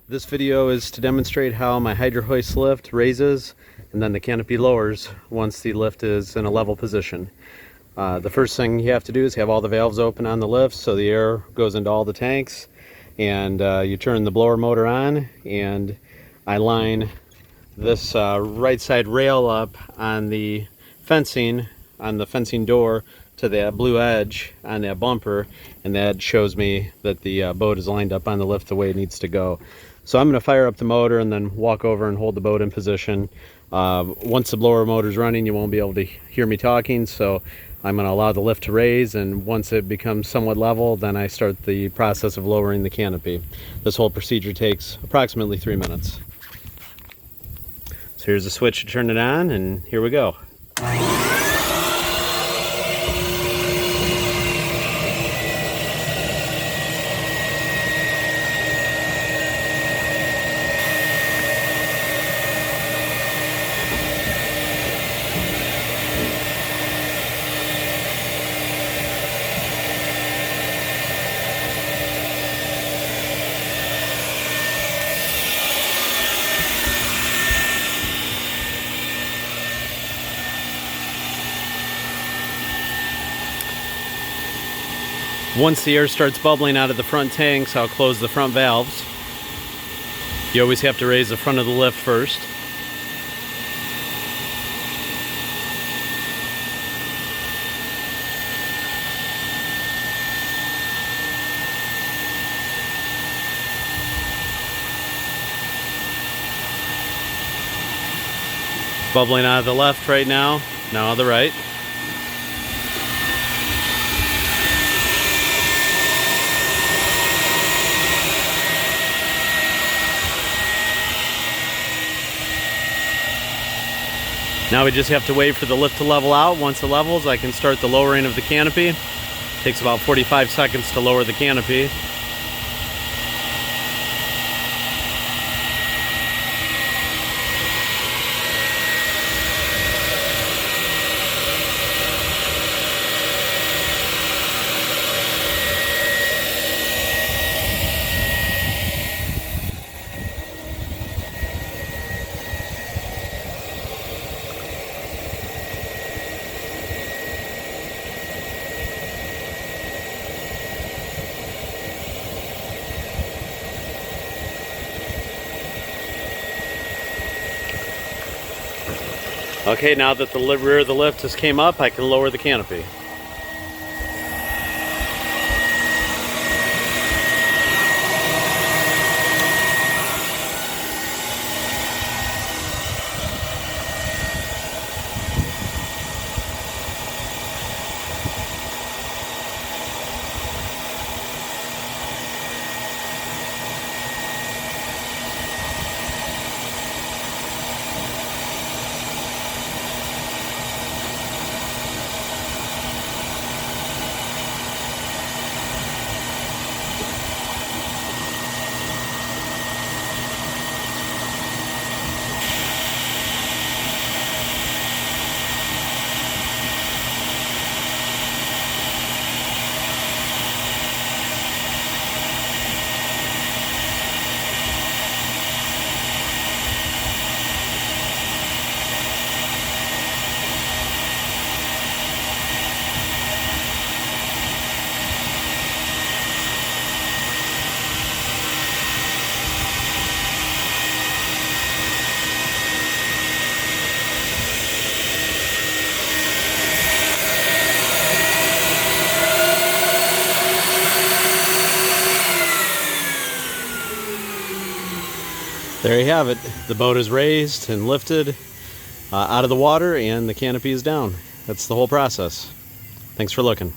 This video is to demonstrate how my Hydrohoist lift raises and then the canopy lowers once the lift is in a level position. The first thing you have to do is have all the valves open on the lift so the air goes into all the tanks, and you turn the blower motor on, and I line this right side rail up on the fencing door to that blue edge on that bumper, and that shows me that the boat is lined up on the lift the way it needs to go. So I'm going to fire up the motor and then walk over and hold the boat in position. Once the blower motor is running, you won't be able to hear me talking, so I'm going to allow the lift to raise, and once it becomes somewhat level, then I start the process of lowering the canopy. This whole procedure takes approximately 3 minutes. So here's the switch to turn it on, and here we go. Once the air starts bubbling out of the front tanks, I'll close the front valves. You always have to raise the front of the lift first. Bubbling out of the left right now, now the right. Now we just have to wait for the lift to level out. Once it levels, I can start the lowering of the canopy. It takes about 45 seconds to lower the canopy. Okay, now that the rear of the lift has came up, I can lower the canopy. There you have it. The boat is raised and lifted out of the water, and the canopy is down. That's the whole process. Thanks for looking.